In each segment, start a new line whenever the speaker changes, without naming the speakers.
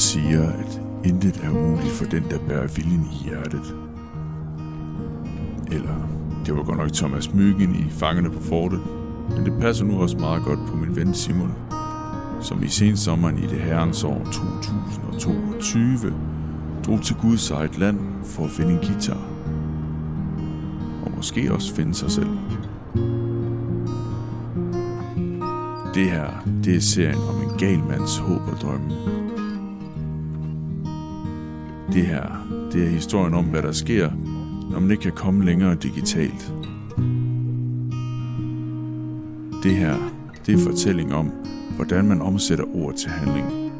siger, at intet er umuligt for den, der bærer viljen i hjertet. Eller, det var godt nok Thomas Myggen i Fangerne på Fortet, men det passer nu også meget godt på min ven Simon, som i sensommeren i det herrens år 2022 drog til Guds eget land for at finde en guitar. Og måske også finde sig selv. Det her, det er serien om en gal mands håb og drømme. Det her, det er historien om, hvad der sker, når man ikke kan komme længere digitalt. Det her, det er fortælling om, hvordan man omsætter ord til handling.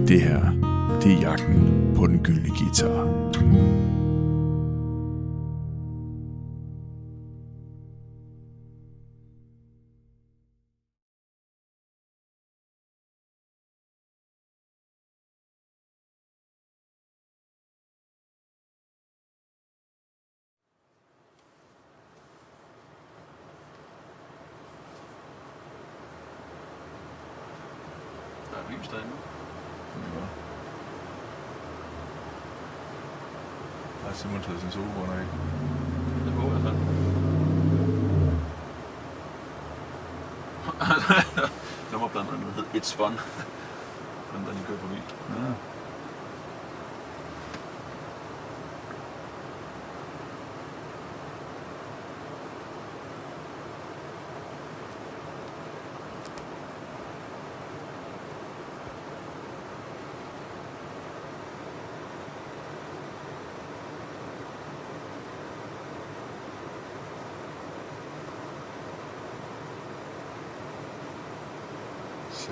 Det her, det er jagten på den gyldne guitar.
Lys derinde.
Ja. Har Simon taget sin solbrønner af?
Det håber jeg fandme. Der må blandt andet hedde It's Fun. Den der lige kører forbi.
Ja.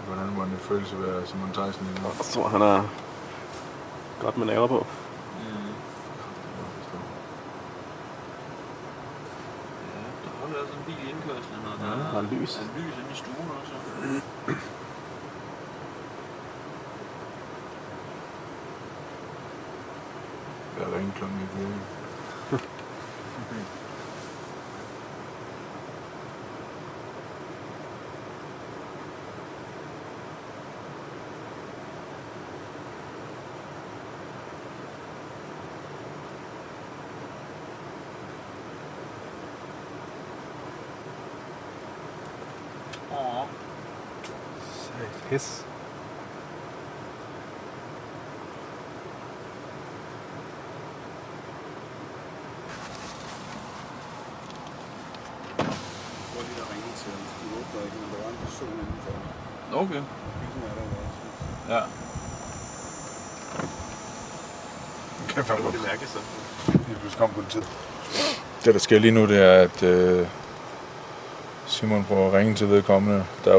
Hvordan må det føles at være Simon Teisen lige nu?
Jeg tror, han er godt med nerver på.
Ja, der har været sådan en bil i indkørslen, og der
er lys.
Der er lys inde i stuen også.
Der er ringe klokken i det.
Pis.
Okay. Ja.
Kan fandme
Det mærkes så.
Det kom politiet. Det der sker lige nu, det er, at Simon prøver at ringe til vedkommende. Der er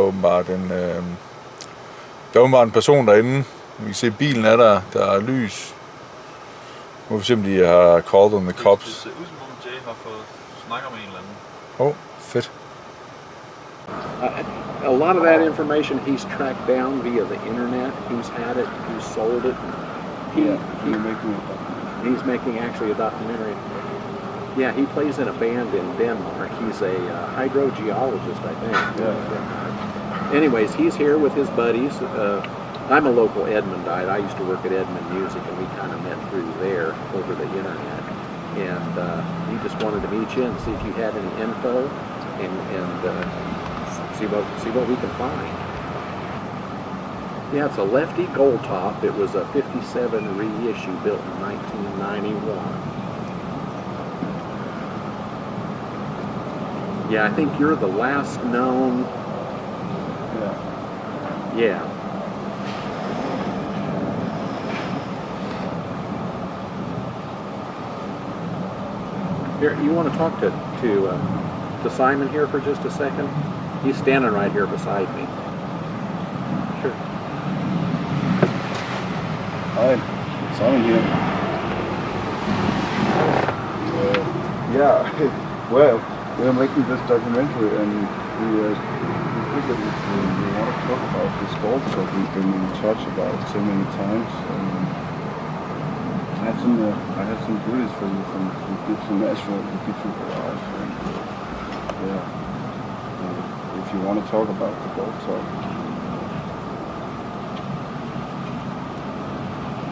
åbenbart en person derinde. Vi kan se, bilen er der. Der er lys. Nu for eksempel, de har called on the cops.
Det ser ud som om Jay har fået snakket med en eller anden.
Fedt.
A lot of that information he's tracked down via the internet. He's had it. He's sold it. He's making actually a documentary. Yeah, he plays in a band in Denmark. He's a hydrogeologist, I think.
Yeah.
Anyways, he's here with his buddies. I'm a local Edmondite. I used to work at Edmond Music, and we kind of met through there over the internet. And he just wanted to meet you and see if you had any info, and see what we can find. Yeah, it's a lefty gold top. It was a 57 reissue built in 1991. Yeah, I think you're the last known. Yeah. Here, you want to talk to Simon here for just a second? He's standing right here beside me. Sure.
Hi, Simon here. Yeah, well, we're making this documentary, and we figured if we want to talk about this gold that we've been in touch about so many times. I had some goodies for you from Gibson National, the Gibson Garage, and if you want to talk about the gold talk,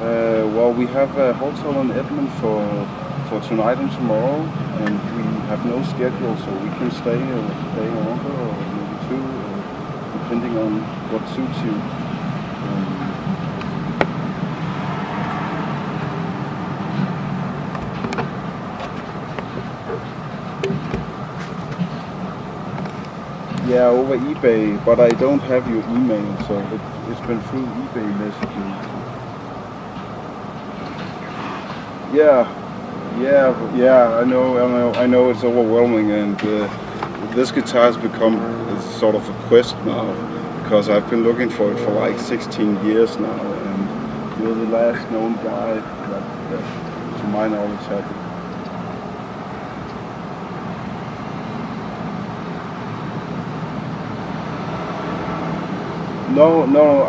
Well, we have a hotel in Edmond for tonight and tomorrow, and we have no schedule, so we can stay a day longer or maybe two, depending on what suits you. Yeah, over eBay, but I don't have your email, so it's been through eBay messaging. Yeah. I know it's overwhelming, and this guitar has become sort of a quest now, because I've been looking for it for like 16 years now, and you're the last known guy that to my knowledge, had it. No,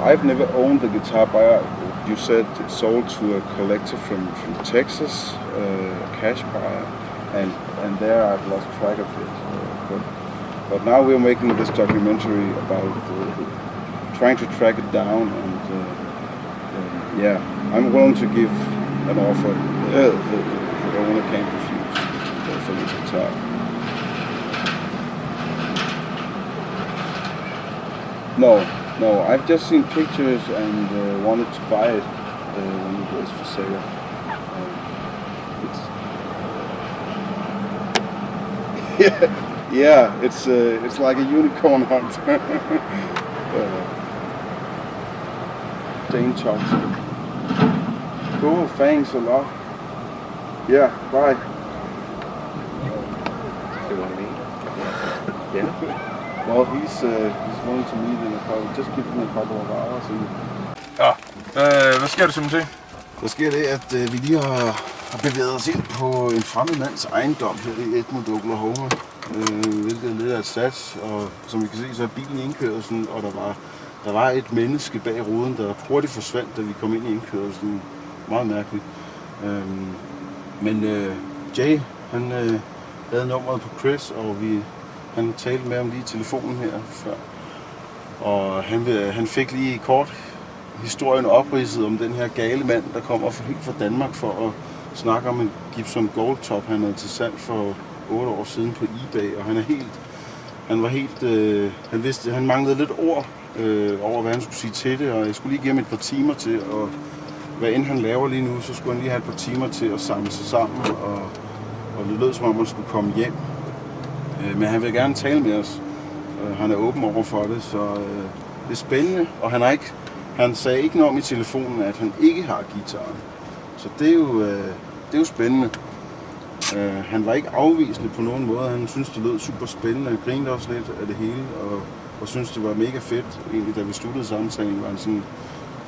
I've never owned the guitar, but you said it sold to a collector from Texas, a cash buyer, and there I've lost track of it. But now we're making this documentary about trying to track it down, and yeah, I'm willing to give an offer the owner can't refuse for this guitar. No, I've just seen pictures and wanted to buy it when it was for sale. It's like a unicorn hunt. Dane Thompson. Cool, thanks a lot. Yeah, bye.
You want to meet? Yeah.
Well, he's willing to meet in a couple. Just give him a couple of hours.
Ja, hvad sker der simpelthen?
Der sker det, at vi lige har bevæget os ind på en fremmed mands ejendom her i Edmond, Oklahoma. Hvilket er lidt af et sats, og som vi kan se, så er bilen i indkørslen, og der var et menneske bag ruden, der hurtigt forsvandt, da vi kom ind i indkørslen. Meget mærkeligt. Men Jay, han havde nummeret på Chris, og han talte med ham lige i telefonen her før. Og han fik lige kort historien opridset om den her gale mand, der kommer helt fra Danmark for at snakke om en Gibson Goldtop, han havde til salg for 8 år siden på eBay. Og han manglede lidt ord over, hvad han skulle sige til det, og jeg skulle lige give ham et par timer til, og hvad end han laver lige nu, så skulle han lige have et par timer til at samle sig sammen, og det lød som om, han skulle komme hjem. Men han vil gerne tale med os. Han er åben over for det, så det er spændende. Og han sagde ikke noget om i telefonen, at han ikke har guitaren. Så det er jo spændende. Han var ikke afvisende på nogen måde. Han syntes, det lød super spændende. Han grinede også lidt af det hele, og syntes, det var mega fedt. Egentlig, da vi sluttede samtalen, var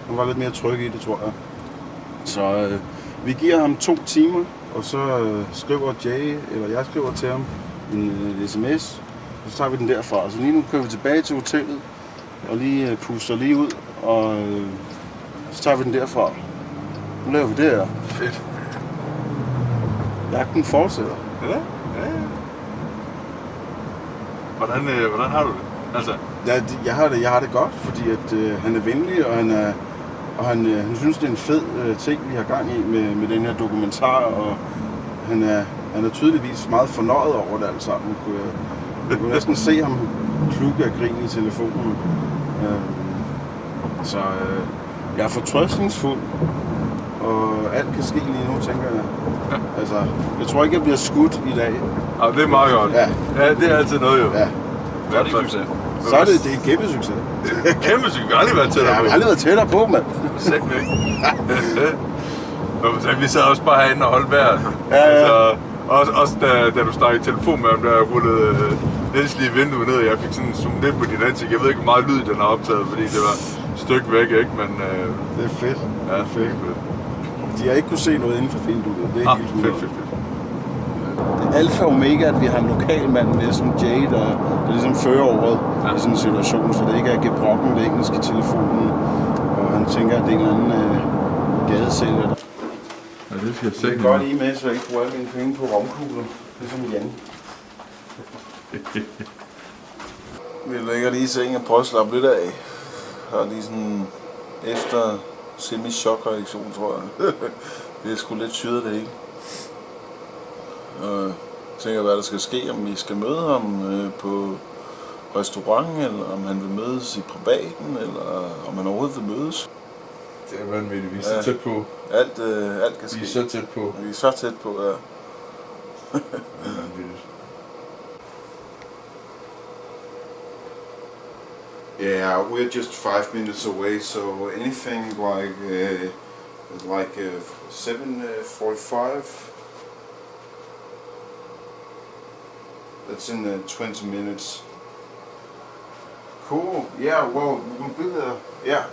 han var lidt mere tryg i det, tror jeg. Så vi giver ham 2 timer, og så skriver Jay, eller jeg skriver til ham, en sms, og så tager vi den derfra. Så lige nu kører vi tilbage til hotellet, og lige puster lige ud, og så tager vi den derfra. Nu laver vi det her.
Fedt.
Jagten fortsætter.
Ja. Hvordan har du det? Altså.
Ja, jeg har det godt, fordi at han er venlig, og han synes, det er en fed ting, vi har gang i med den her dokumentar, og han er tydeligvis meget fornøjet over det alt sammen. Jeg kunne næsten se ham klukke af grin i telefonen. Så jeg er fortrøstningsfuld, og alt kan ske lige nu, tænker jeg. Altså, jeg tror ikke, jeg bliver skudt i dag.
Ja, det er meget godt.
Ja,
det er altid noget jo.
Ja.
Hvad er det succes?
Så er det en kæmpe succes.
Kæmpe succes. Vi har aldrig været tættere på.
Ja, vi har aldrig været tættere på, mand.
Sæt mig ikke. Vi sad også bare herinde og holdt vejret.
Ja.
Altså, også da du snakkede i telefon med ham, der rullede Niels lige vinduet ned, og jeg fik sådan zoomet lidt på din ansigt. Jeg ved ikke, hvor meget lyd den har optaget, fordi det var et stykke væk, ikke? Men
det er fedt.
Ja, det er fedt.
De har ikke kunne se noget inden for vinduet. Det er helt
fedt.
Det er alfa og omega, at vi har en lokal mand med som Jay, der ligesom fører ordet i sådan en situation, så det ikke er gebrokken ved engelsk i telefonen, og han tænker, at det er en eller anden gadesælger.
Ja, det skal jeg
se. Det er godt lige med, så jeg ikke bruger alle mine penge på romkugler. Det er som Jan. Vi ligger lige i sengen og prøver at slappe lidt af. Og lige sådan efter semi-chok-reaktion, tror jeg. Det er sgu lidt syret det, ikke? Jeg tænker, hvad der skal ske, om vi skal møde ham på restaurant, eller om han vil mødes i privaten, eller om han overhovedet vil mødes.
Det er vanvittigt, vi er så tæt på.
Alt kan ske.
Vi er så tæt på.
Vi er så tæt på, ja.
Det er vanvittigt.
Yeah, we're just 5 minutes away, so anything like 7:45. That's in 20 minutes. Cool. Yeah. Well, we'll be there. Yeah.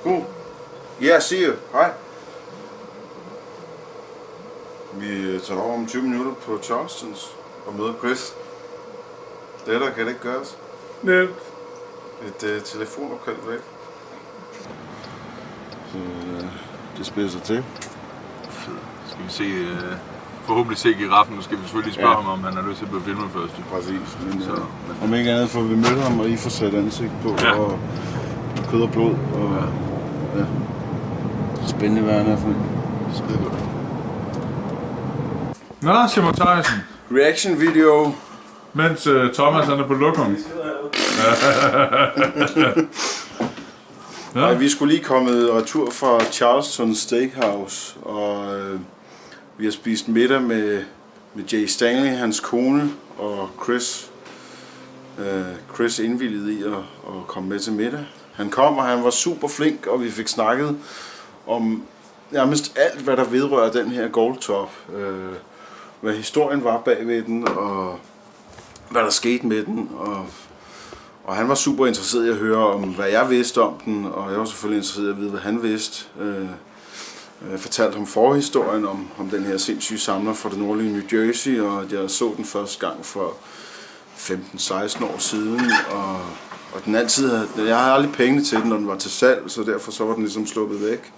Cool. Yeah. See you. Hej. Vi tager over om 20 minutter på Charlestons og møder Chris. Det der kan det ikke gøres.
Nemt.
Et telefonopkald væk. Så det spiller sig til.
Fedt. Skal vi se, forhåbentlig se giraffen. Nu skal vi selvfølgelig spørge ham, om han har lyst til at blive filmet først.
Præcis. Men, om ikke andet får vi mødt ham, og I får sat ansigt på, og kød og blod. Og, ja. Spændende hvad han er for en. Skide godt.
Nå, Simon Teisen.
Reaction video.
Mens Thomas er på lokum.
Ja. Vi skulle lige komme retur fra Charleston Steakhouse, og vi har spist middag med Jay Stanley, hans kone, og Chris. Chris indvilligede i at komme med til middag. Han kom, og han var super flink, og vi fik snakket om nærmest alt, hvad der vedrører den her goldtop. Hvad historien var bagved den, og hvad der skete med den, og han var super interesseret i at høre om, hvad jeg vidste om den, og jeg var selvfølgelig interesseret i at vide, hvad han vidste. Jeg fortalte ham forhistorien om den her sindssyge samler fra det nordlige New Jersey, og at jeg så den første gang for 15-16 år siden, og den altid havde, jeg havde aldrig penge til den, når den var til salg, så derfor så var den ligesom sluppet væk.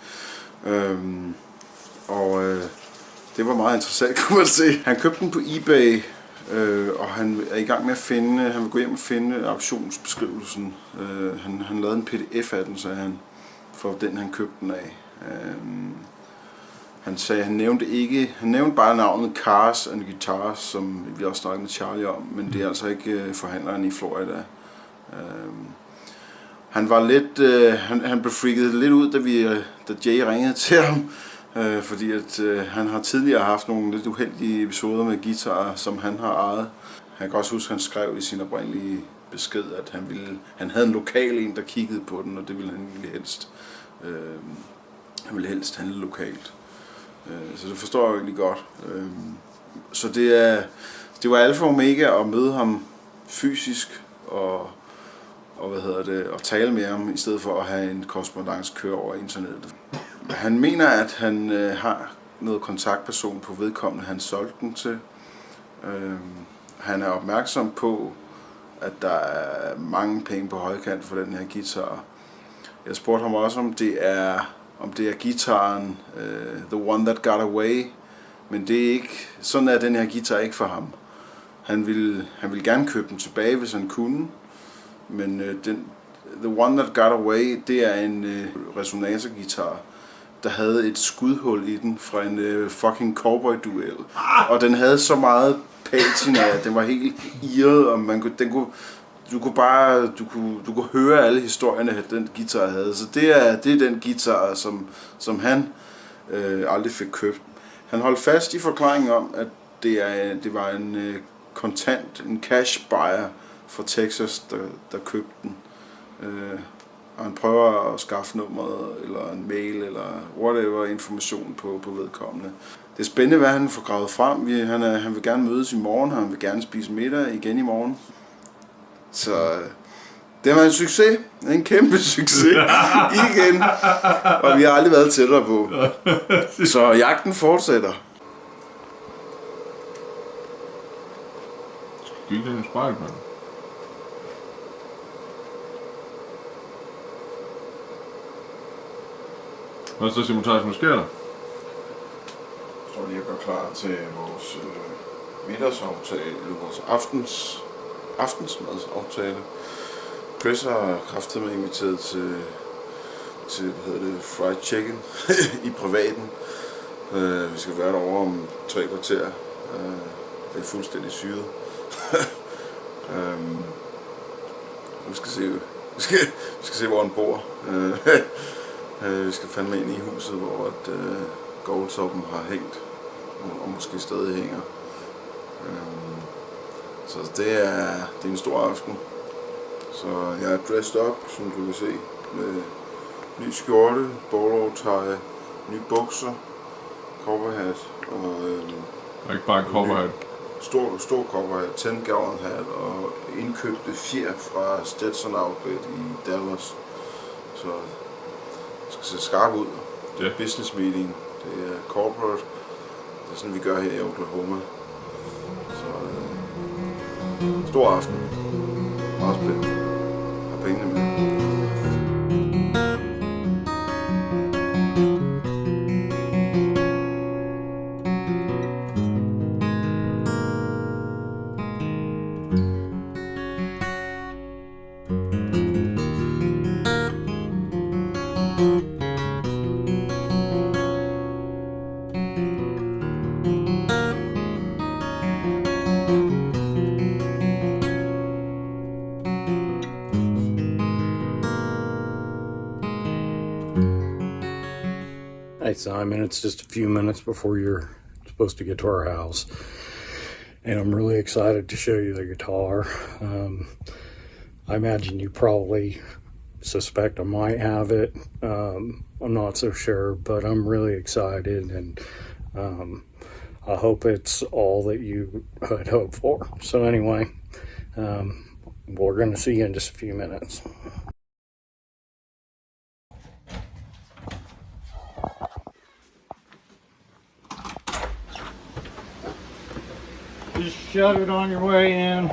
Det var meget interessant, kunne man se. Han købte den på eBay, og han er i gang med at finde, han vil gå hjem og finde auktionsbeskrivelsen. Han lavede en pdf af den, sagde han, for den han købte den af. Han sagde, han nævnte bare navnet Cars and Guitars, som vi også snakkede med Charlie om, men det er altså ikke forhandleren i Florida. Han var lidt, han blev freaket lidt ud, da Jay ringede til ham, fordi at han har tidligere haft nogle lidt uheldige episoder med guitarer, som han har ejet. Han kan også huske, at han skrev i sin oprindelige besked, at han havde en lokal en, der kiggede på den, og det ville han egentlig helst. Han ville helst handle lokalt. Så det forstår jeg egentlig godt. Så det var alfa og omega at møde ham fysisk og tale med ham, i stedet for at have en korrespondance køre over internettet. Han mener, at han har noget kontaktperson på vedkommende, han solgte den til. Han er opmærksom på, at der er mange penge på højkant for den her guitar. Jeg spurgte ham også, om det er guitaren The One That Got Away, men det er ikke, sådan er den her guitar ikke for ham. Han ville gerne købe den tilbage, hvis han kunne, men The One That Got Away, det er en resonatorguitar, der havde et skudhul i den fra en fucking cowboy-duel. Og den havde så meget patina, at den var helt irret, og du kunne høre alle historierne, at den guitar havde. Så det er den guitar, som han aldrig fik købt. Han holdt fast i forklaringen om, at det var en en cash buyer fra Texas, der købte den. Og han prøver at skaffe nummeret, eller en mail, eller whatever information på vedkommende. Det er spændende, hvad han får gravet frem. Han vil gerne mødes i morgen, han vil gerne spise middag igen i morgen. Så det var en succes. En kæmpe succes. Igen. Og vi har aldrig været tættere på. Så jagten fortsætter.
Gyldne en spejl, mand. Hvad så, Simon Teisen, hvad sker der?
Jeg tror lige, jeg gør klar til vores middagsaftale, eller vores aftensmadsaftale. Chris har kraftigt med inviteret til fried chicken i privaten. Vi skal være derovre om 3 kvarter. Det er fuldstændig syret. Vi skal se, hvor han bor. Vi skal fandme ind i huset, hvor Goldtoppen har hængt, og måske stadig hænger. Så det er en stor aften. Så jeg er dressed up, som du kan se, med ny skjorte, bolo tie, nye bukser, cowboyhat og
ikke bare en cowboyhat.
Stor cowboyhat, 10-gallon hat og indkøbte fjer fra Stetson Outlet i Dallas. Så det skal se skarp ud. Det er business meeting, det er corporate, det er sådan vi gør her i Oklahoma. Så stor aften. Meget spændende. Har pengene med.
Hey Simon, it's just a few minutes before you're supposed to get to our house, and I'm really excited to show you the guitar. I imagine you probably suspect I might have it. I'm not so sure, but I'm really excited, and I hope it's all that you had hoped for. So anyway, we're going to see you in just a few minutes. Just shut it on your way in.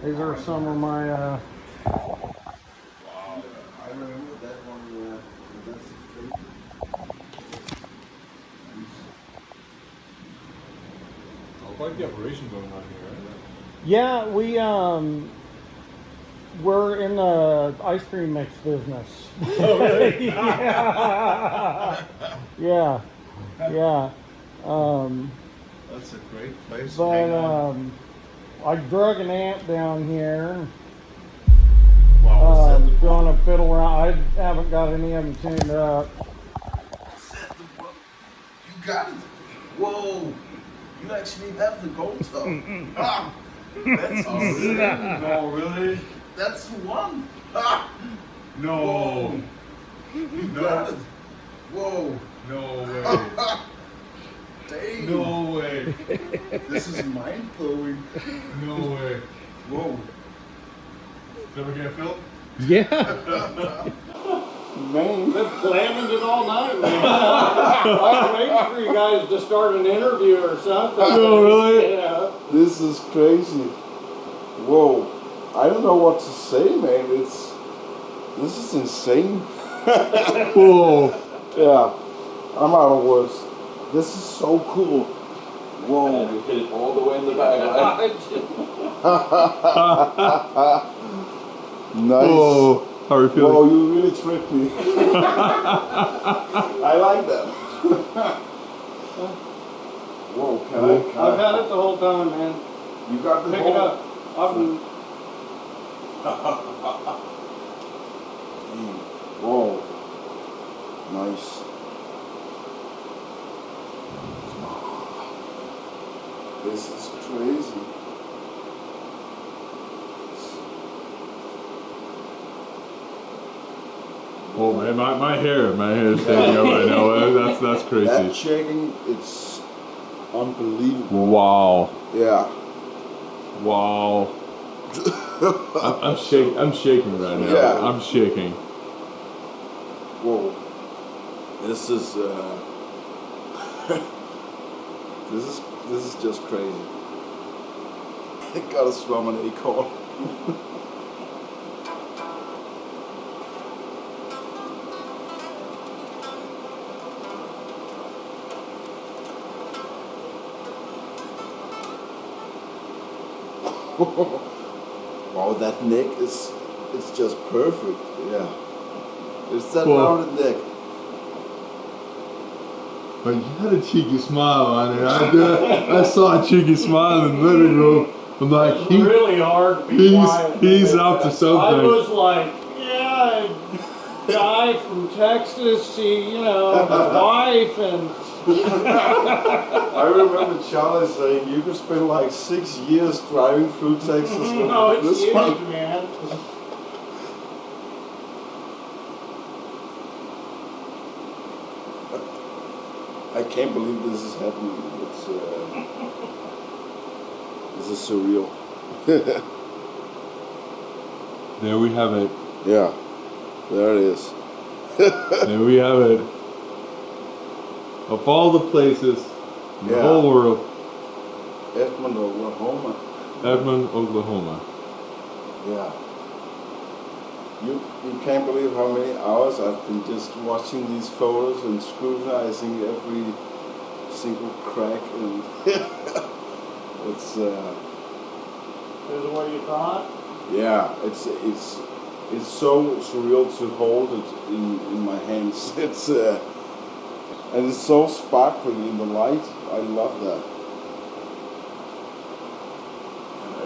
These are some of my
I remember that one.
Quite the operation going on here, right?
Yeah, we're in the ice cream mix business.
Oh, really?
Yeah.
That's a great place.
But I drug an amp down here.
Wow,
Gonna fiddle around. I haven't got any of them tuned up.
You got it. Whoa. You actually have the gold stuff. Ah, that's awesome.
No, really?
That's the one. Ah,
No.
whoa. You got it. Whoa.
No way.
Dang.
No way.
This is mind blowing.
No way.
Whoa.
Is that what you're gonna film?
Yeah. Man, been planning it all night, man. I'm waiting for you guys to start an interview or something.
Oh, really?
Yeah.
This is crazy. Whoa. I don't know what to say, man. This is insane.
Whoa.
Yeah. I'm out of words. This is so cool. Whoa.
You hit it all the way in the back.
Nice.
Whoa. How are you feeling?
Whoa, you really tricked me. I like that. Whoa, can
I've had it the whole time, man.
You got the
Pick
whole...
it up.
Whoa. Nice. This is crazy.
Oh man, my hair is standing up right now. That's crazy.
That checking, it's unbelievable.
Wow.
Yeah.
Wow. I'm shaking right now.
Yeah.
I'm shaking.
Whoa. This is this is just crazy. I gotta strum an acorn. Wow, that neck is just perfect. Yeah. It's that
Cool.
rounded neck.
But you had a cheeky smile on it. I saw a cheeky smile in the living room. I'm like,
Really hard to be quiet.
he's up to
I
something.
was like, yeah, guy from Texas, see, you know, his wife, and
I remember Charlie saying you could spend like 6 years driving through Texas.
no, it's
This
huge,
one-
man.
I can't believe this is happening. This is surreal.
There we have it.
Yeah, there it is.
There we have it. Of all the places in the
Yeah.
whole world,
Edmond, Oklahoma.
Edmond, Oklahoma.
Yeah. You can't believe how many hours I've been just watching these photos and scrutinizing every single crack, and it's
Is it what you thought?
yeah, it's so surreal to hold it in my hands. It's and it's so sparkling in the light. I love that.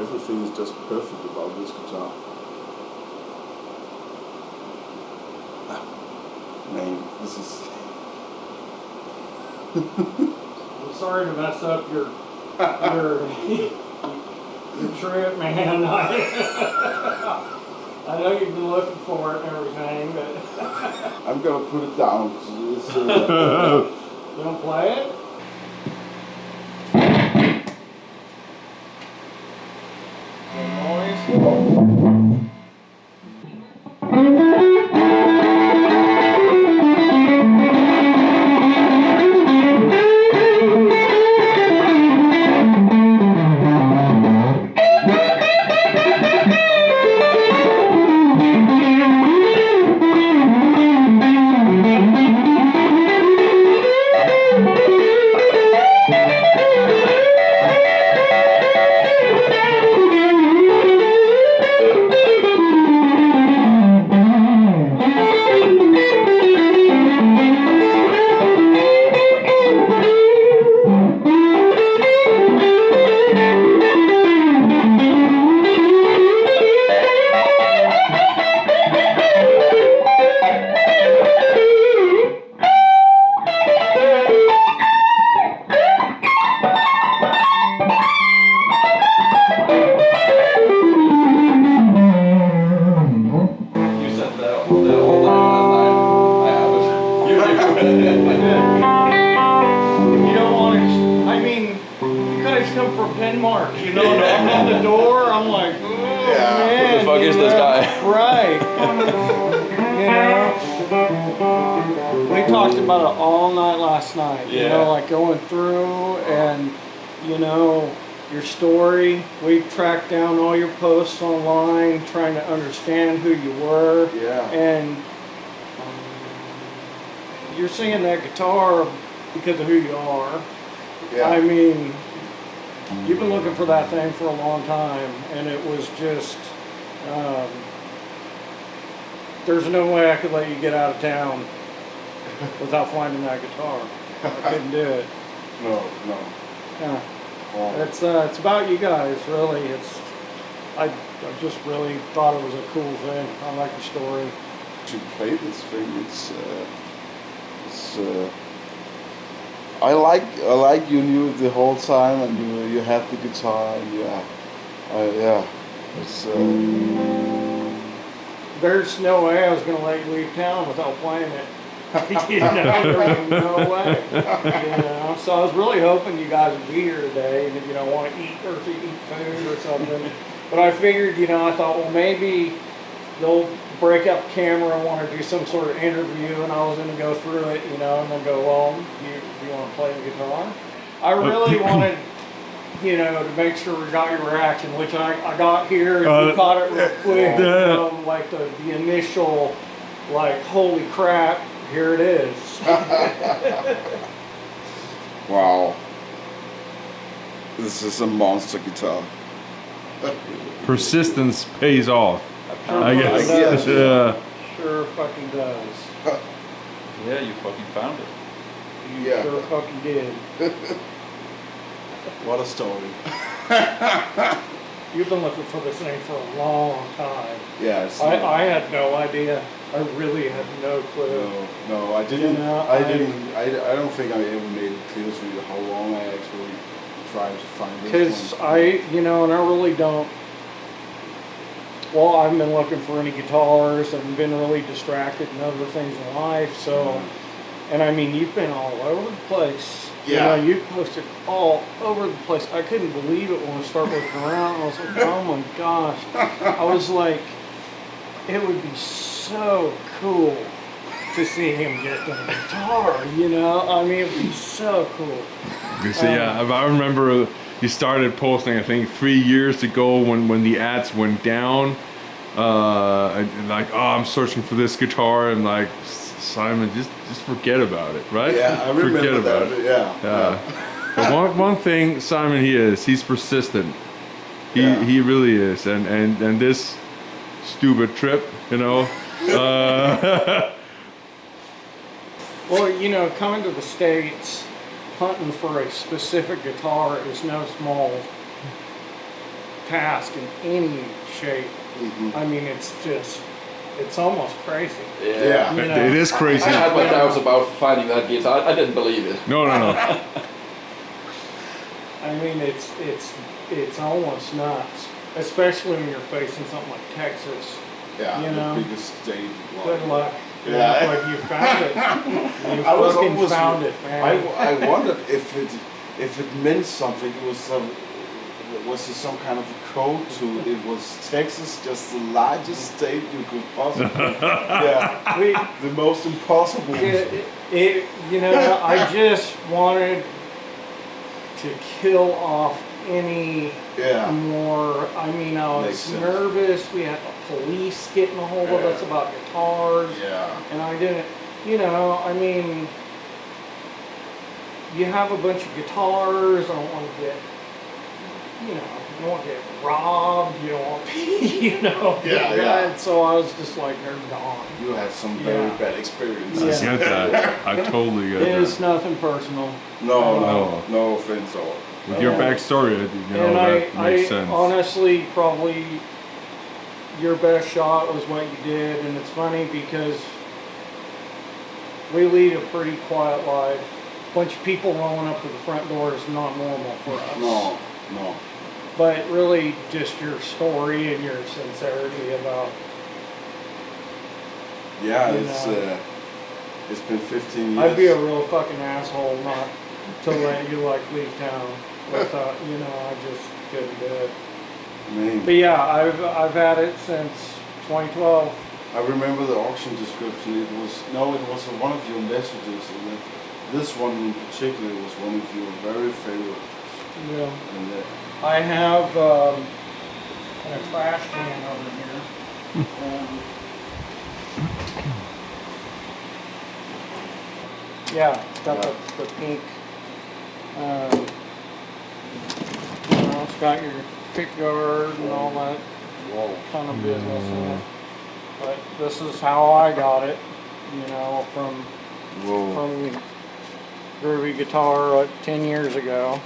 Everything is just perfect about this guitar. Man, this is.
I'm sorry to mess up your trip, man. I know you've been looking for it and everything, but
I'm gonna put it down. It's,
you don't play it? Down all your posts online, trying to understand who you were.
Yeah.
And you're singing that guitar because of who you are.
Yeah.
I mean, you've been looking for that thing for a long time, and it was just, there's no way I could let you get out of town without finding that guitar. I couldn't do it.
No.
Yeah.
Wow.
It's about you guys, really. I just really thought it was a cool thing. I like the story.
To play this thing, I like you knew it the whole time, and you had the guitar, and it's.
There's no way I was going to let you leave town without playing it. You know, there was no way. You know, so I was really hoping you guys would be here today, and if you don't want to eat or eat food or something. But I figured, you know, I thought, well, maybe they'll break up Kamera and want to do some sort of interview, and I was going to go through it, you know, and then go, well, do you want to play the guitar? I really wanted, you know, to make sure we got your reaction, which I got here, and you caught it real quick. You know, like the initial, like, holy crap, here it is.
Wow. This is a monster guitar.
persistence pays off. I guess.
guess.
Yeah.
Sure fucking does.
Yeah, you fucking found it.
You
Yeah.
sure fucking did.
What a story.
You've been looking for this thing for a long time.
Yeah.
I had no idea. I really had no clue.
No, I didn't.
You know,
I don't think I ever made it clear to you how long I actually tried to find this
Because
one.
and I really don't. Well, I haven't been looking for any guitars and been really distracted in other things in life. So, and I mean, you've been all over the place.
Yeah.
You posted all over the place. I couldn't believe it when I started looking around. I was like, oh my gosh. I was like, it would be so cool to see him get the guitar, you know? I mean, it would be so cool.
So yeah, I remember you started posting, I think 3 years ago when the ads went down. And like, oh, I'm searching for this guitar, and like, Simon, just forget about it, right?
Yeah, I remember
forget
that.
about it.
Yeah.
But one thing, Simon, he's persistent. He really is, and this stupid trip, you know.
Well, coming to the States, hunting for a specific guitar is no small task in any shape.
Mm-hmm.
I mean, it's almost crazy.
Yeah.
You know?
It is crazy.
I had my doubts about finding that guitar. I didn't believe it.
No.
I mean, it's almost nuts, especially when you're facing something like Texas.
Yeah.
You know?
The biggest state.
Good luck.
Yeah.
But you found it. You
I was
fucking
almost-
found it, man.
I wondered if it meant something. Was there some kind of a code to it? Was Texas just the largest state you could possibly? Yeah, the most impossible.
I just wanted to kill off any more. I mean, I
Makes
was
sense.
nervous. We had the police getting a hold of us about guitars.
Yeah.
And I didn't, I mean, you have a bunch of guitars. I don't want to get, you don't want to get robbed. You don't want to,
Yeah.
So I was just like, they're gone.
You had some very bad experiences.
I get that. I totally get
It's
that.
nothing personal.
No offense all.
With your backstory,
And
that makes sense.
Honestly, probably your best shot was what you did, and it's funny because we lead a pretty quiet life. A bunch of people rolling up to the front door is not normal for us.
No.
But really, just your story and your sincerity about.
Yeah,
You know.
it's been 15 years.
I'd be a real fucking asshole not to let you leave town without, I just couldn't do it.
Man.
But yeah, I've had it since 2012.
I remember the auction description. It was one of your messages, and this one in particular was one of your very favorite.
Yeah.
And
I have a trash can over here. Yeah, it's got the pink. It's got your pick guard and all that kind of business in it. But this is how I got it, from groovy guitar like 10 years ago.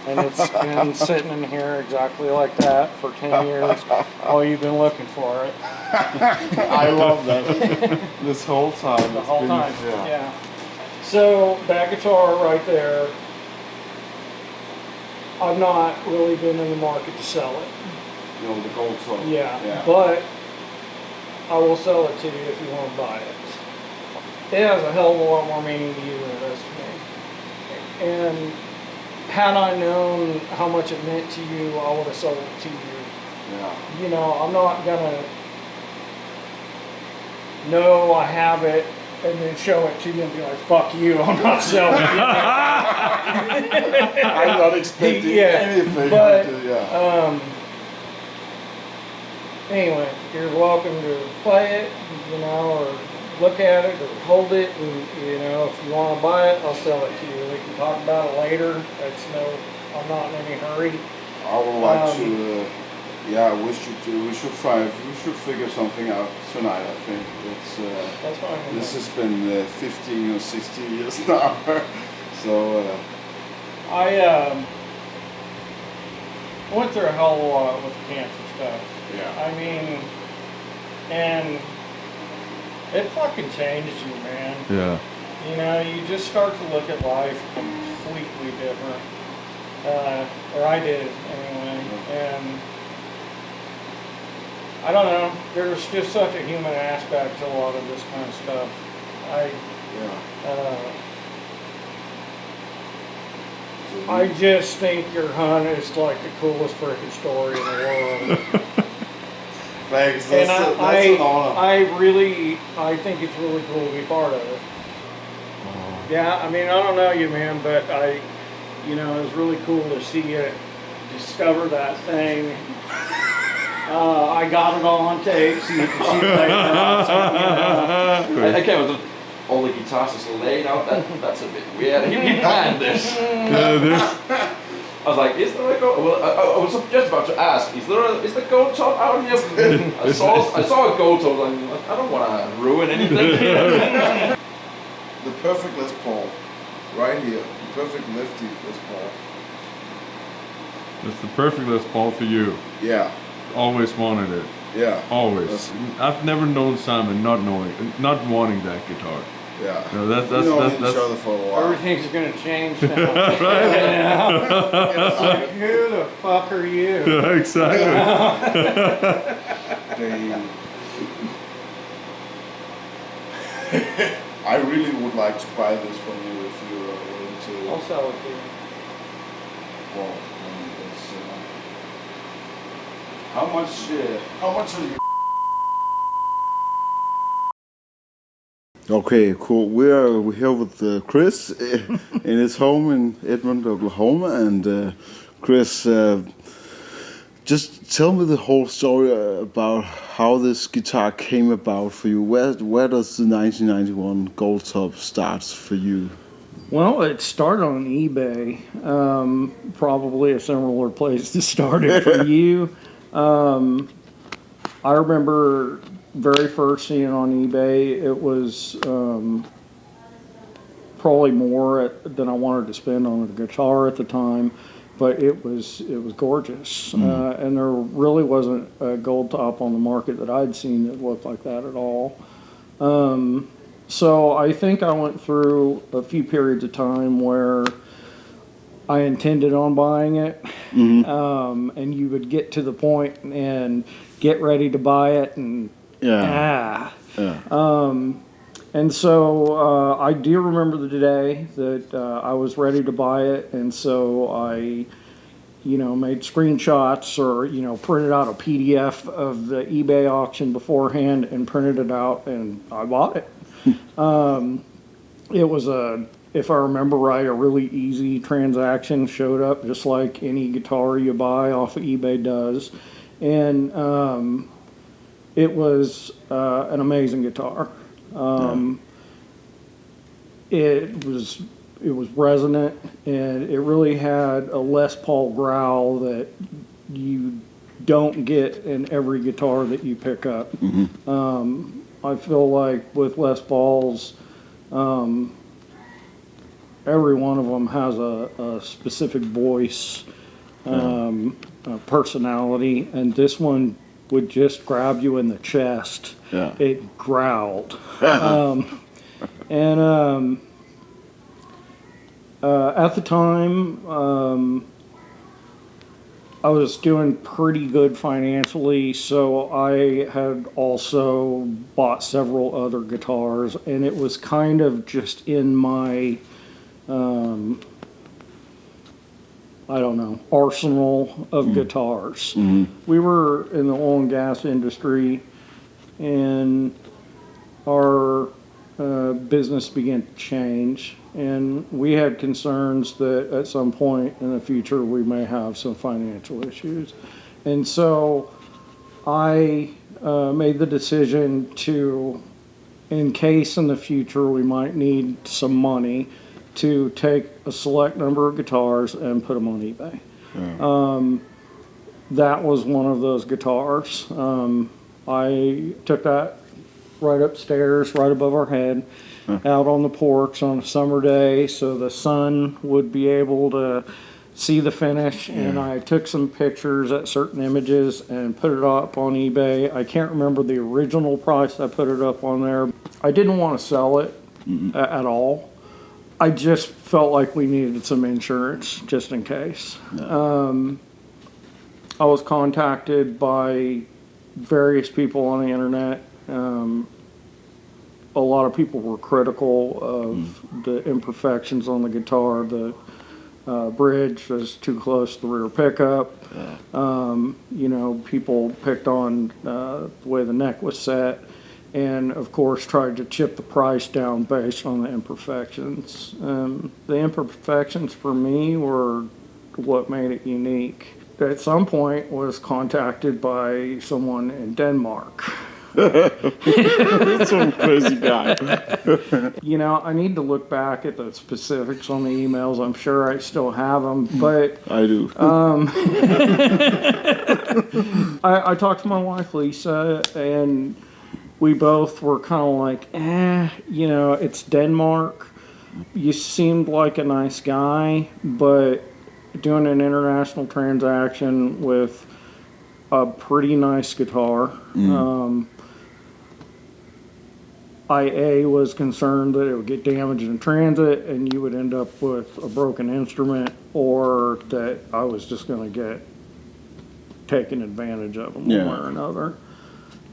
And it's been sitting in here exactly like that for 10 years while you've been looking for it.
I love that. This whole time.
The whole time, yeah. So, that guitar right there, I've not really been in the market to sell it.
the gold song.
Yeah, but I will sell it to you if you want to buy it. It has a hell of a lot more meaning to you than it does to me. And had I known how much it meant to you, I would have sold it to you.
Yeah.
I'm not gonna know I have it and then show it to you and be like, fuck you, I'm not selling it.
I'm not expecting anything.
But, anyway, you're welcome to play it, or look at it, or hold it, and, if you want to buy it, I'll sell it to you. We can talk about it later. I'm not in any hurry.
I would like to Yeah, we should figure something out tonight. I think
That's fine.
this has been 15 or 16 years now. So
I went through a hell of a lot with the cancer stuff.
yeah,
I mean, and it fucking changed you, man.
Yeah.
You know, you just start to look at life completely different. Or I did, anyway. And I don't know, there's just such a human aspect to a lot of this kind of stuff. I just think your hunt is like the coolest freaking story in the world.
thanks.
And
That's an honor.
I think it's really cool to be part of it. Yeah, I mean, I don't know you, man, but you know, it was really cool to see you discover that thing. I got it all on tape, so you can see it later.
I came with all the guitars just laid out. That's a bit weird. He planned this. I was like, is there a gold? Well, I was just about to ask, is the gold top out here? I saw a gold top. Like, I don't want to ruin anything.
The perfect Les Paul, right here. The perfect lefty Les Paul.
It's the perfect Les Paul for you.
Yeah,
Always wanted it.
yeah.
Always. I've never known Simon not wanting that guitar.
Yeah.
No, that's
we known each other for a while.
Everything's gonna change now. Like, who the fuck are you?
Yeah, exactly.
I really would like to buy this from you if you are willing to.
I'll sell it to you.
Well, it's, how much are you? Okay, cool. We're here with Chris in his home in Edmond, Oklahoma, and Chris, just tell me the whole story about how this guitar came about for you. Where does the 1991 Gold Top start for you?
Well, it started on eBay. Probably a similar place to start it for you. I remember very first seeing it on eBay. It was probably more than I wanted to spend on a guitar at the time, but it was gorgeous. And there really wasn't a gold top on the market that I'd seen that looked like that at all. So I think I went through a few periods of time where I intended on buying it, and you would get to the point and get ready to buy it, and and so I do remember the day that I was ready to buy it, and so I, made screenshots or, printed out a PDF of the eBay auction beforehand and printed it out, and I bought it. It was if I remember right, a really easy transaction. Showed up just like any guitar you buy off of eBay does. And it was an amazing guitar. It was resonant, and it really had a Les Paul growl that you don't get in every guitar that you pick up. I feel like with Les Pauls, every one of them has a specific voice, a personality, and this one would just grab you in the chest. Yeah. It growled. At the time, I was doing pretty good financially, so I had also bought several other guitars, and it was kind of just in my, arsenal of guitars. We were in the oil and gas industry, and our business began to change, and we had concerns that at some point in the future we may have some financial issues. And so I made the decision to, in case in the future we might need some money, to take a select number of guitars and put them on eBay. that was one of those guitars. I took that right upstairs, right above our head, out on the porch on a summer day so the sun would be able to see the finish. And I took some pictures at certain images and put it up on eBay. I can't remember the original price I put it up on there. I didn't want to sell it at all. I just felt like we needed some insurance just in case. I was contacted by various people on the internet. A lot of people were critical of the imperfections on the guitar. The bridge was too close to the rear pickup. You know, people picked on the way the neck was set, and of course tried to chip the price down based on the imperfections. The imperfections for me were what made it unique. At some point was contacted by someone in Denmark.
That's some crazy guy.
You know, I need to look back at the specifics on the emails. I'm sure I still have them, but
I do.
I talked to my wife, Lisa, and we both were kind of like, you know, it's Denmark. You seemed like a nice guy, but doing an international transaction with a pretty nice guitar. I was concerned that it would get damaged in transit and you would end up with a broken instrument, or that I was just going to get taken advantage of one way or another.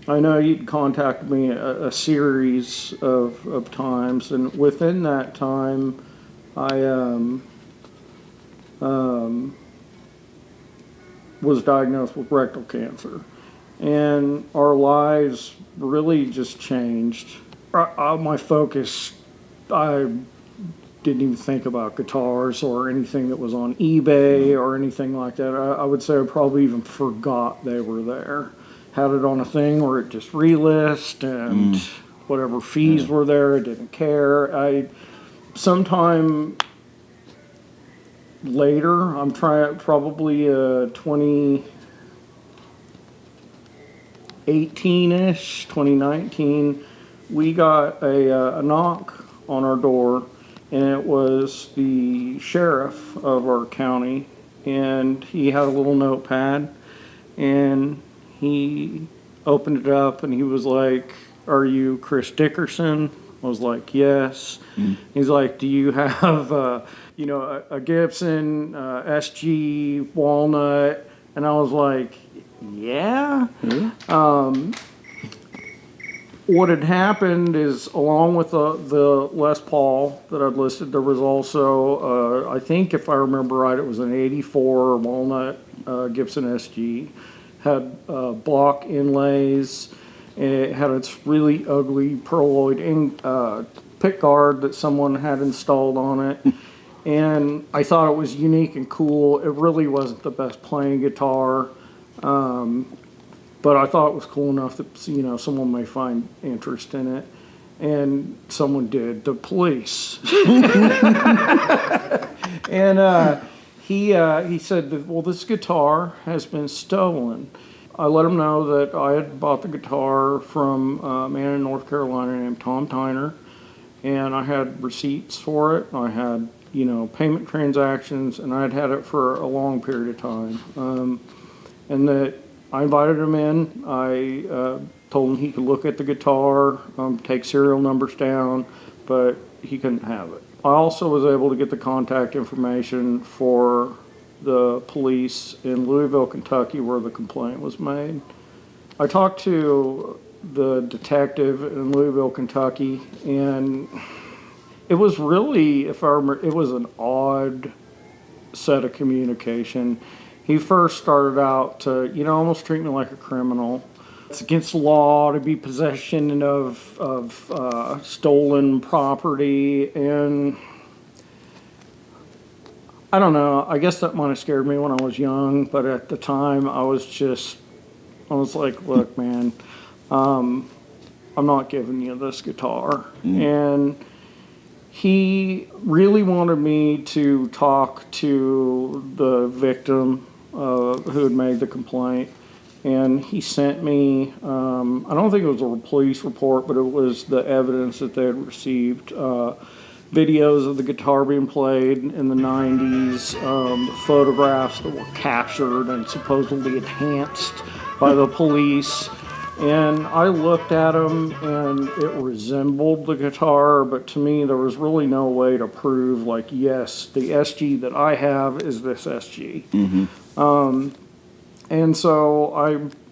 I know you'd contacted me a series of times, and within that time, I was diagnosed with rectal cancer, and our lives really just changed. My focus, I didn't even think about guitars or anything that was on eBay or anything like that. I would say I probably even forgot they were there. Had it on a thing where it just relist, and whatever fees were there, I didn't care. Sometime later, I'm trying probably 2018-ish, 2019, we got a knock on our door, and it was the sheriff of our county, and he had a little notepad, and he opened it up, and he was like, "Are you Chris Dickerson?" I was like, "Yes." He's like, "Do you have a Gibson SG walnut?" And I was like, "Yeah." What had happened is, along with the Les Paul that I'd listed, there was also, I think if I remember right, it was an 84 walnut Gibson SG. Had block inlays, and it had its really ugly perloid pick guard that someone had installed on it. And I thought it was unique and cool. It really wasn't the best playing guitar, but I thought it was cool enough that, you know, someone may find interest in it. And someone did, the police. And he said that, well, this guitar has been stolen. I let him know that I had bought the guitar from a man in North Carolina named Tom Tyner, and I had receipts for it. I had, you know, payment transactions, and I'd had it for a long period of time. And that I invited him in. I told him he could look at the guitar, take serial numbers down, but he couldn't have it. I also was able to get the contact information for the police in Louisville, Kentucky, where the complaint was made. I talked to the detective in Louisville, Kentucky, and it was really, if I remember, it was an odd set of communication. He first started out to, you know, almost treat me like a criminal. It's against the law to be possession of stolen property, and I don't know, I guess that might have scared me when I was young, but at the time I was like, look, man, I'm not giving you this guitar. And he really wanted me to talk to the victim
who had made the complaint, and he sent me, I don't think it was a police report, but it was the evidence that they had received, videos of the guitar being played in the 90s, photographs that were captured and supposedly enhanced by the police. And I looked at them, and it resembled the guitar, but to me there was really no way to prove, like, yes, the SG that I have is this SG. And so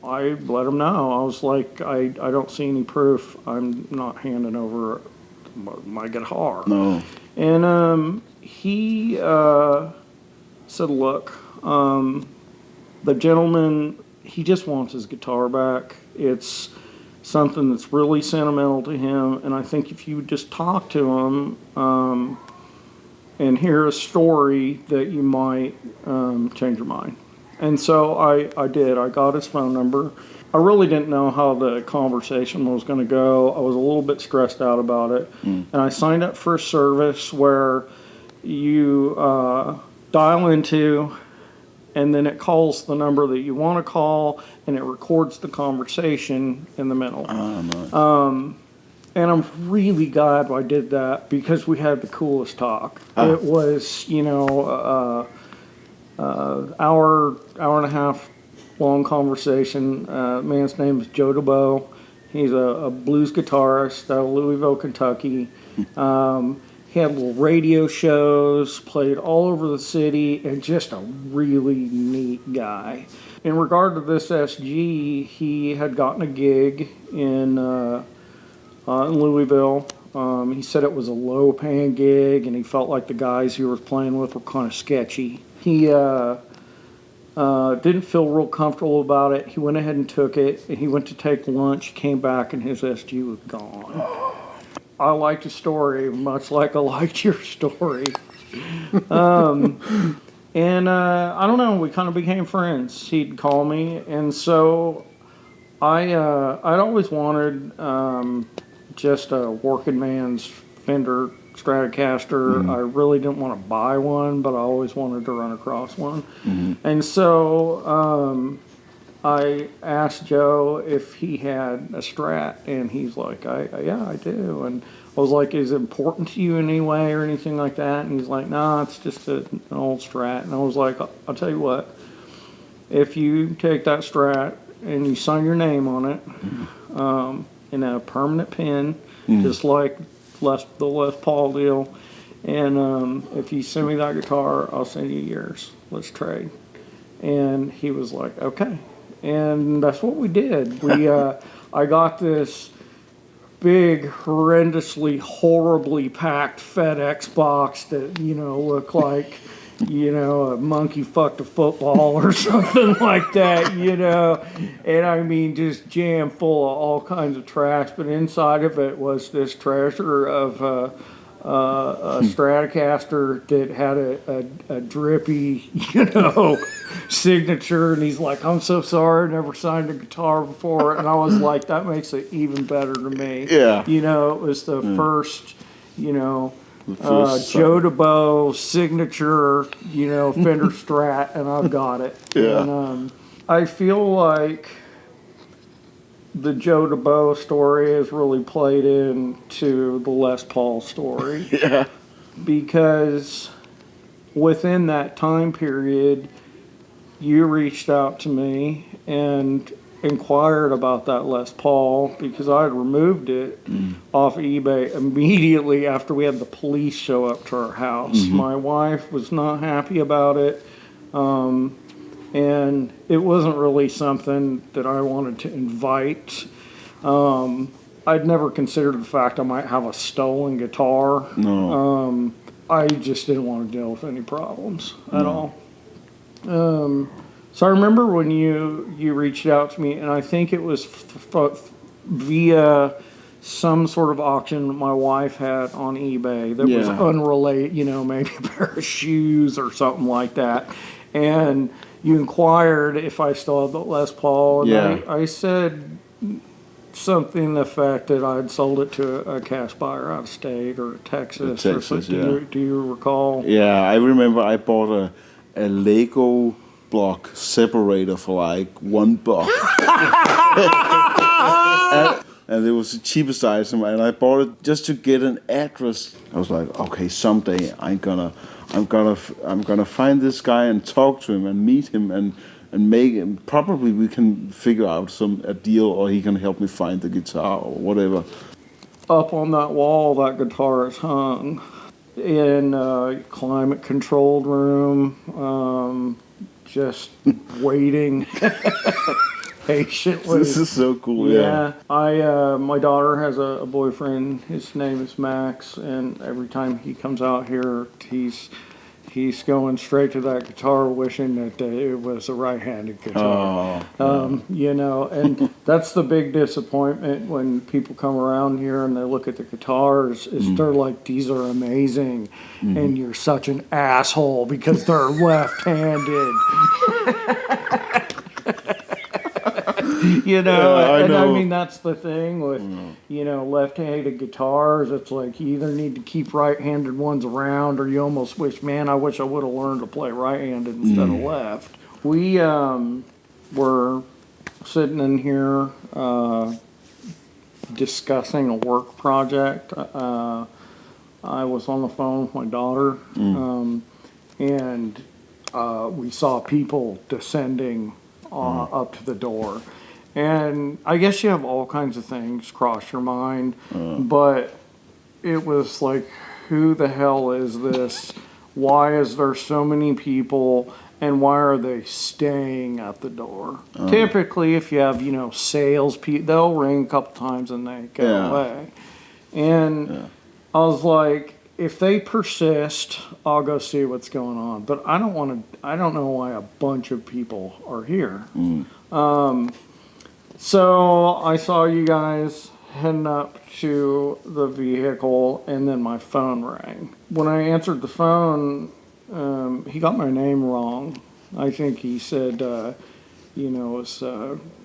I let him know. I was like, I don't see any proof. I'm not handing over my guitar.
No.
And he said, look, the gentleman, he just wants his guitar back. It's something that's really sentimental to him, and I think if you just talk to him and hear a story, that you might change your mind. And so I did. I got his phone number. I really didn't know how the conversation was going to go. I was a little bit stressed out about it. And I signed up for a service where you dial into, and then it calls the number that you want to call, and it records the conversation in the middle. And I'm really glad I did that, because we had the coolest talk. It was, hour and a half long conversation. Man's name is Joe DeBow. He's a blues guitarist out of Louisville, Kentucky. He had little radio shows, played all over the city, and just a really neat guy. In regard to this SG, he had gotten a gig in Louisville. He said it was a low-paying gig, and he felt like the guys he was playing with were kind of sketchy. He didn't feel real comfortable about it. He went ahead and took it, and he went to take lunch, came back, and his SG was gone. I liked the story much like I liked your story. And I don't know, we kind of became friends. He'd call me, and so I'd always wanted just a working man's Fender Stratocaster. I really didn't want to buy one, but I always wanted to run across one. And so I asked Joe if he had a Strat, and he's like, yeah, I do. And I was like, is it important to you in any way or anything like that? And he's like, nah, it's just an old Strat. And I was like, I'll tell you what, if you take that Strat and you sign your name on it in a permanent pin, just like the Les Paul deal, and if you send me that guitar, I'll send you yours. Let's trade. And he was like, okay. And that's what we did. I got this big, horrendously, horribly packed FedEx box that, looked like, a monkey fucked a football or something like that, And I mean, just jammed full of all kinds of trash. But inside of it was this treasure of a Stratocaster that had a drippy, signature. And he's like, I'm so sorry, I never signed a guitar before. And I was like, that makes it even better to me. Yeah. It was the first, Joe DeBow signature, Fender Strat, and I've got it. Yeah. And I feel like the Joe DeBow story has really played into the Les Paul story. Yeah. Because within that time period, you reached out to me and inquired about that Les Paul, because I had removed it off eBay immediately after we had the police show up to our house. My wife was not happy about it, and it wasn't really something that I wanted to invite. I'd never considered the fact I might have a stolen guitar. No. I just didn't want to deal with any problems at all. So I remember when you reached out to me, and I think it was via some sort of auction that my wife had on eBay that was unrelated, maybe a pair of shoes or something like that. And you inquired if I still had the Les Paul, and I said something to the effect that I'd sold it to a cash buyer out of state or Texas or something. Do you recall?
Yeah, I remember I bought a Lego
block separator for like $1. And it was the cheapest item, and I bought it just to get an address. I was like, okay, someday I'm gonna find this guy and talk to him and meet him and make him. Probably we can figure out a deal, or he can help me find the guitar or whatever.
Up on that wall, that guitar is hung in a climate-controlled room, just waiting patiently.
This is so cool. Yeah.
My daughter has a boyfriend. His name is Max, and every time he comes out here, he's going straight to that guitar, wishing that it was a right-handed guitar. You know, and that's the big disappointment when people come around here and they look at the guitars. Is they're like, these are amazing, and you're such an asshole because they're left-handed. You know, I mean, that's the thing with, you know, left-handed guitars. It's like you either need to keep right-handed ones around, or you almost wish, man, I wish I would have learned to play right-handed instead of left. We were sitting in here discussing a work project. I was on the phone with my daughter, and we saw people descending up to the door. And I guess you have all kinds of things cross your mind, but it was like, who the hell is this? Why is there so many people, and why are they staying at the door? Typically, if you have, you know, sales people, they'll ring a couple times and they go away. And I was like, if they persist, I'll go see what's going on. But I don't know why a bunch of people are here. So I saw you guys heading up to the vehicle, and then my phone rang. When I answered the phone, he got my name wrong. I think he said, you know, it was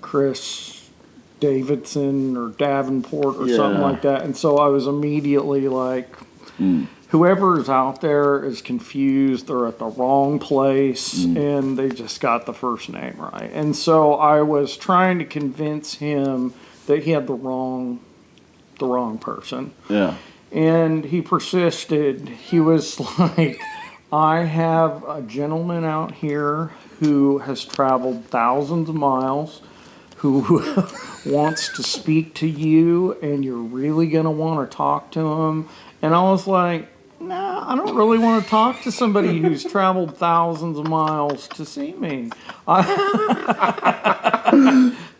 Chris Davidson or Davenport or something like that. And so I was immediately like, whoever is out there is confused. They're at the wrong place, and they just got the first name right. And so I was trying to convince him that he had the wrong person. Yeah. And he persisted. He was like, I have a gentleman out here who has traveled thousands of miles, who wants to speak to you, and you're really going to want to talk to him. And I was like, nah, I don't really want to talk to somebody who's traveled thousands of miles to see me.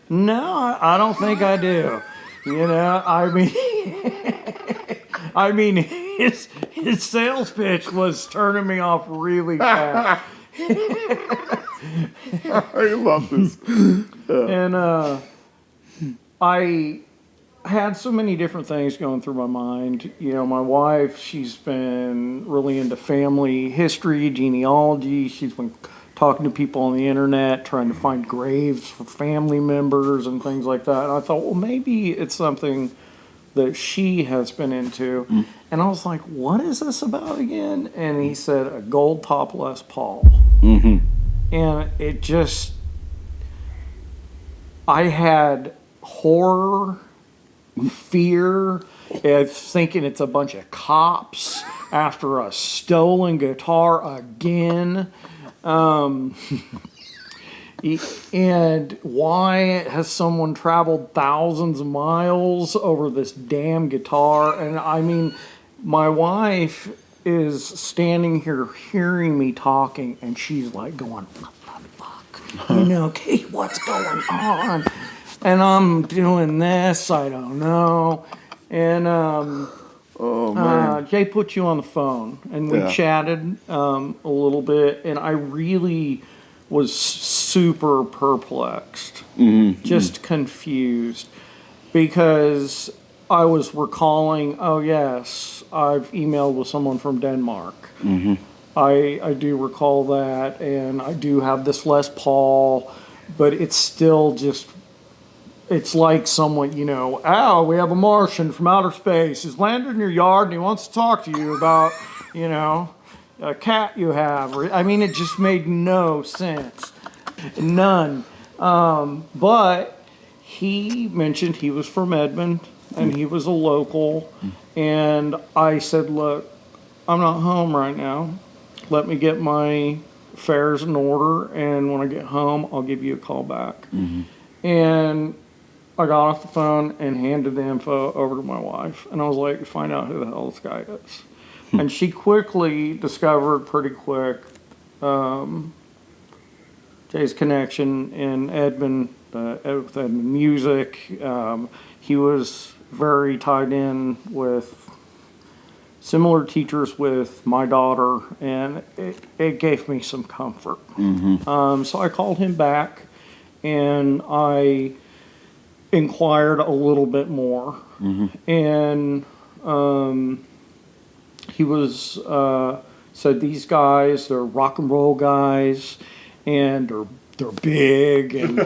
No, I don't think I do. You know, I mean, his sales pitch was turning me off really fast.
I love this.
And I had so many different things going through my mind. You know, my wife, she's been really into family history, genealogy. She's been talking to people on the internet, trying to find graves for family members and things like that. And I thought, well, maybe it's something that she has been into. And I was like, what is this about again? And he said, a gold top Les Paul. And it just, I had horror, fear, thinking it's a bunch of cops after a stolen guitar again. And why has someone traveled thousands of miles over this damn guitar? And I mean, my wife is standing here hearing me talking, and she's like going, what the fuck? You know, Kate, what's going on? And I'm doing this, I don't know. And Jay put you on the phone, and we chatted a little bit, and I really was super perplexed, just confused, because I was recalling, oh yes, I've emailed with someone from Denmark. I do recall that, and I do have this Les Paul, but it's still just, it's like someone, you know, we have a Martian from outer space. He's landed in your yard and he wants to talk to you about, you know, cat you have? Or, I mean, it just made no sense. None. But he mentioned he was from Edmond and he was a local. And I said, look, I'm not home right now. Let me get my affairs in order. And when I get home, I'll give you a call back. And I got off the phone and handed the info over to my wife. And I was like, find out who the hell this guy is. And she quickly discovered pretty quick Jay's connection in Edmond, with Edmond Music. He was very tied in with similar teachers with my daughter, and it gave me some comfort. So I called him back, and I inquired a little bit more. And he was said these guys, they're rock and roll guys, and they're big, and you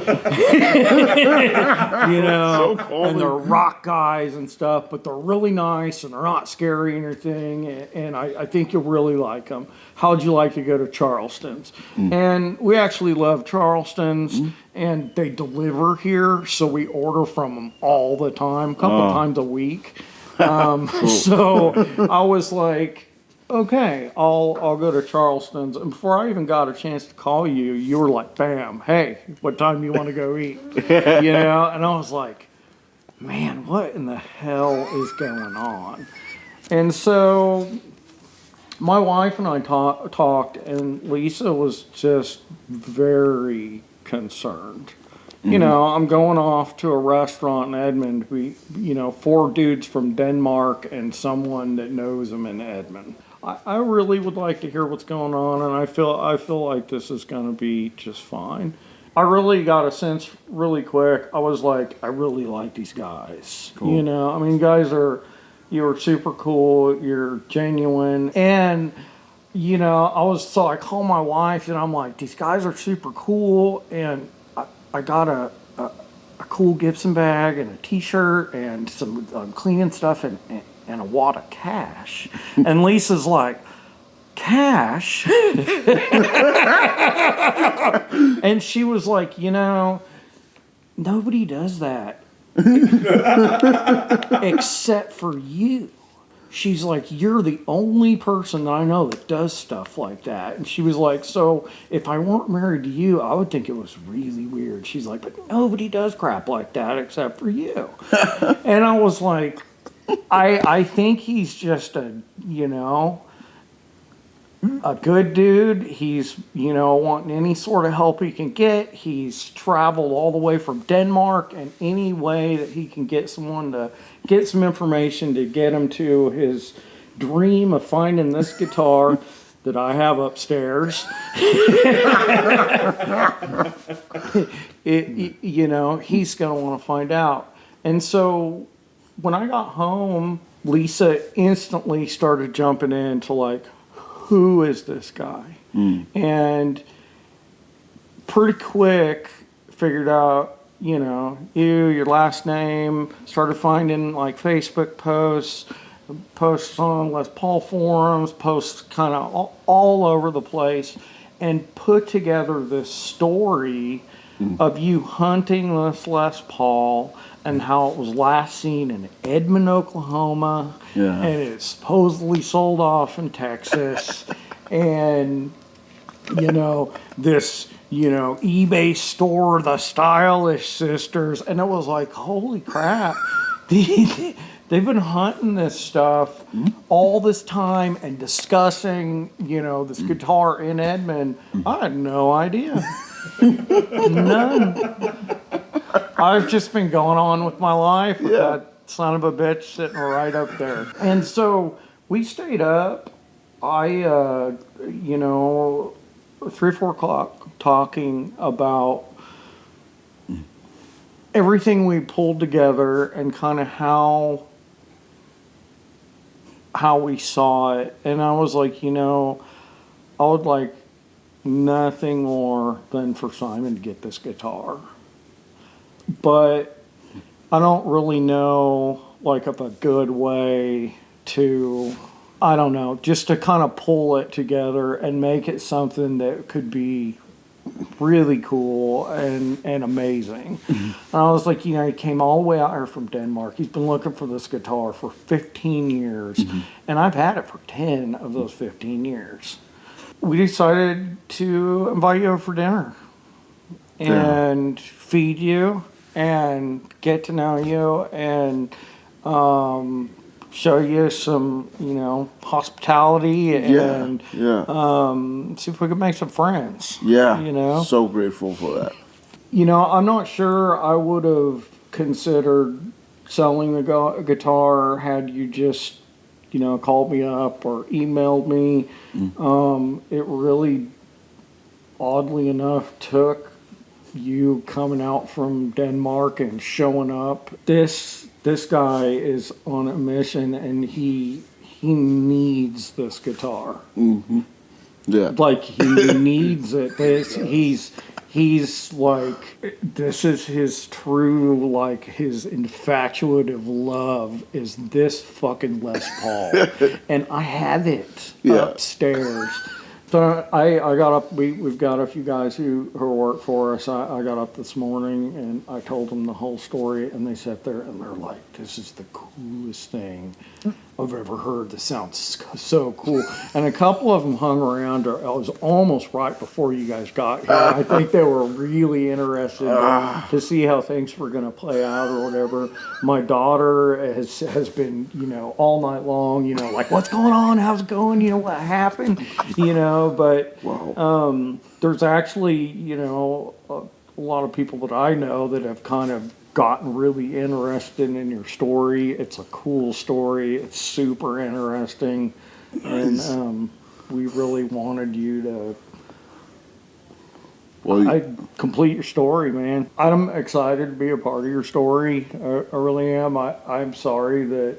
know, and they're rock guys and stuff, but they're really nice and they're not scary and everything. And I think you'll really like them. How'd you like to go to Charleston's? And we actually love Charleston's, and they deliver here, so we order from them all the time, a couple times a week. So I was like, okay, I'll go to Charleston's. And before I even got a chance to call you, you were like, bam, hey, what time do you want to go eat? You know, and I was like, man, what in the hell is going on? And so my wife and I talked, and Lisa was just very concerned. You know, I'm going off to a restaurant in Edmond. 4 dudes from Denmark and someone that knows them in Edmond. I really would like to hear what's going on, and I feel like this is going to be just fine. I really got a sense really quick. I was like, I really like these guys. Cool. You know, I mean, you're super cool. You're genuine, and you know, I called my wife, and I'm like, these guys are super cool, and I got a cool Gibson bag and a T-shirt and some cleaning stuff and a wad of cash. And Lisa's like, cash? And she was like, you know, nobody does that except for you. She's like, you're the only person that I know that does stuff like that. And she was like, so if I weren't married to you, I would think it was really weird. She's like, but nobody does crap like that except for you. And I was like, I think he's just a good dude. He's, wanting any sort of help he can get. He's traveled all the way from Denmark, and any way that he can get someone to get some information to get him to his dream of finding this guitar that I have upstairs. He's going to want to find out. And so when I got home, Lisa instantly started jumping into like, who is this guy? And pretty quick figured out, your last name, started finding like Facebook posts on Les Paul forums, posts kind of all over the place, and put together this story of you hunting this Les Paul and how it was last seen in Edmond, Oklahoma, and it supposedly sold off in Texas, and this eBay store, the Stylish Sisters, and it was like, holy crap, they've been hunting this stuff all this time and discussing this guitar in Edmond. I had no idea. None. I've just been going on with my life with that son of a bitch sitting right up there. And so we stayed up. I, 3 or 4 o'clock talking about everything we pulled together and kind of how we saw it. And I was like, I would like nothing more than for Simon to get this guitar. But I don't really know, like, of a good way to... I don't know, just to kind of pull it together and make it something that could be really cool and amazing. And I was like, he came all the way out here from Denmark. He's been looking for this guitar for 15 years, and I've had it for 10 of those 15 years. We decided to invite you over for dinner and feed you and get to know you and show you some, hospitality and see if we could make some friends.
Yeah, so grateful for that.
I'm not sure I would have considered selling the guitar had you just, called me up or emailed me. It really, oddly enough, took you coming out from Denmark and showing up. This guy is on a mission, and he needs this guitar.
Yeah,
like he needs it. He's like, this is his true, like, his infatuative love is this fucking Les Paul, and I have it upstairs. So I got up, we've got a few guys who work for us. I got up this morning and I told them the whole story, and they sat there and they're like, this is the coolest thing I've ever heard. This sounds so cool. And a couple of them hung around. It was almost right before you guys got here. I think they were really interested to see how things were going to play out or whatever. My daughter has been, all night long, like, what's going on? How's it going? What happened? But there's actually, a lot of people that I know that have kind of gotten really interested in your story. It's a cool story. It's super interesting. Nice. And we really wanted you to complete your story, man. I'm excited to be a part of your story. I really am. I'm sorry that,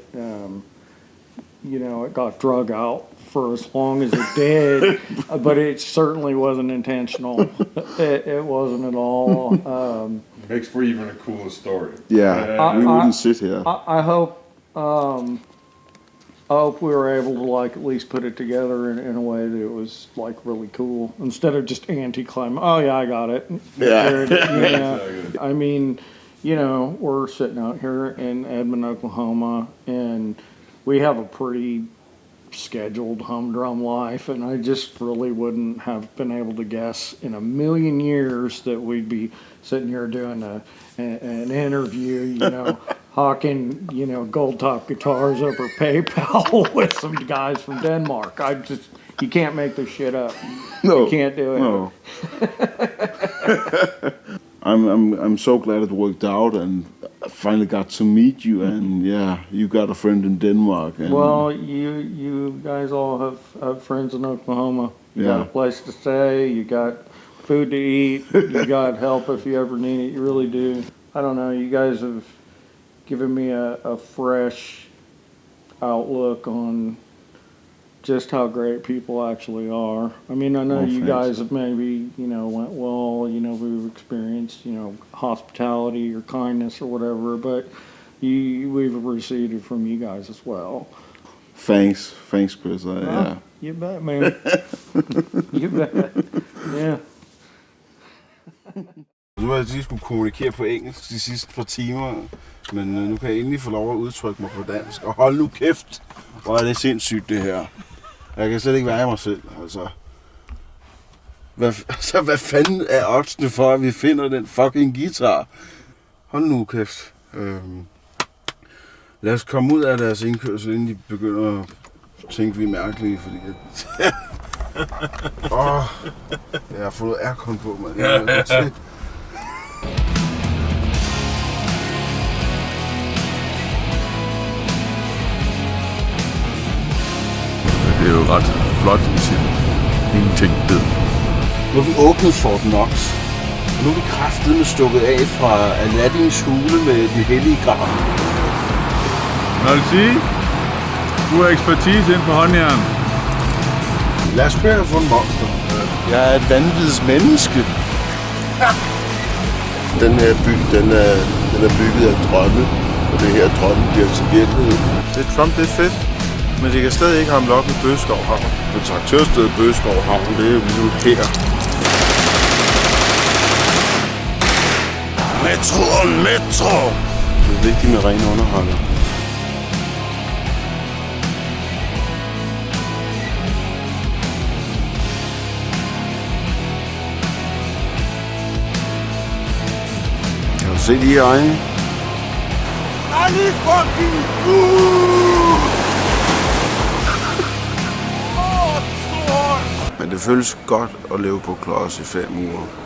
it got drug out for as long as it did, but it certainly wasn't intentional. It wasn't at all.
Makes for even a cooler story.
Yeah, we wouldn't sit here.
I hope we were able to, like, at least put it together in a way that it was, like, really cool instead of just anti-climb. Oh yeah, I got it. Yeah. I mean, we're sitting out here in Edmond, Oklahoma, and we have a pretty scheduled humdrum life, and I just really wouldn't have been able to guess in a million years that we'd be sitting here doing an interview, hawking, gold top guitars over PayPal with some guys from Denmark. You can't make this shit up.
No,
you can't do it.
No. I'm so glad it worked out, and I finally got to meet you, and you got a friend in Denmark. And
well, you guys all have friends in Oklahoma. You got a place to stay, you got food to eat, you got help if you ever need it, you really do. I don't know, you guys have given me a fresh outlook on just how great people actually are. I mean, I know you guys have maybe, went, well, we've experienced, hospitality or kindness or whatever, but we've received it from you guys as well.
Thanks, Chris. Yeah.
You bet, man. You bet. Yeah.
Nu har jeg lige skulle kommunikere på engelsk de sidste par timer, men nu kan jeg endelig få lov at udtrykke mig på dansk. Og hold nu kæft, hvor er det sindssygt det her. Jeg kan slet ikke være mig selv, altså. Hvad fanden er oddsene for, at vi finder den fucking guitar? Hold nu kæft. Lad os komme ud af deres indkørsel, inden de begynder at tænke, vi er mærkelige, fordi jeg har fået aircon på, mand.
Det er jo ret flot i sin ingenting-bid.
Nu er vi åbnet Fort Knox, og nu er vi kraftedeme stukket af fra Aladdins hule med den hellige grav.
Hvad vil sige? Du har ekspertise inden for håndjern.
Lad os prøve at få en monster. Jeg er et vanvittigt menneske. Den her by, den er bygget af drømme, og det her drømme bliver til virkelighed.
Det er Trump, det er fedt.
Men det kan stadig ikke hamle op i Bøgeskov Havn. For traktørstedet Bøgeskov Havn, det er jo ligesom her. Metro! Det er vigtigt med ren underholdning. Kan du se de her øjne? Men det føles godt at leve på klods i 5 uger.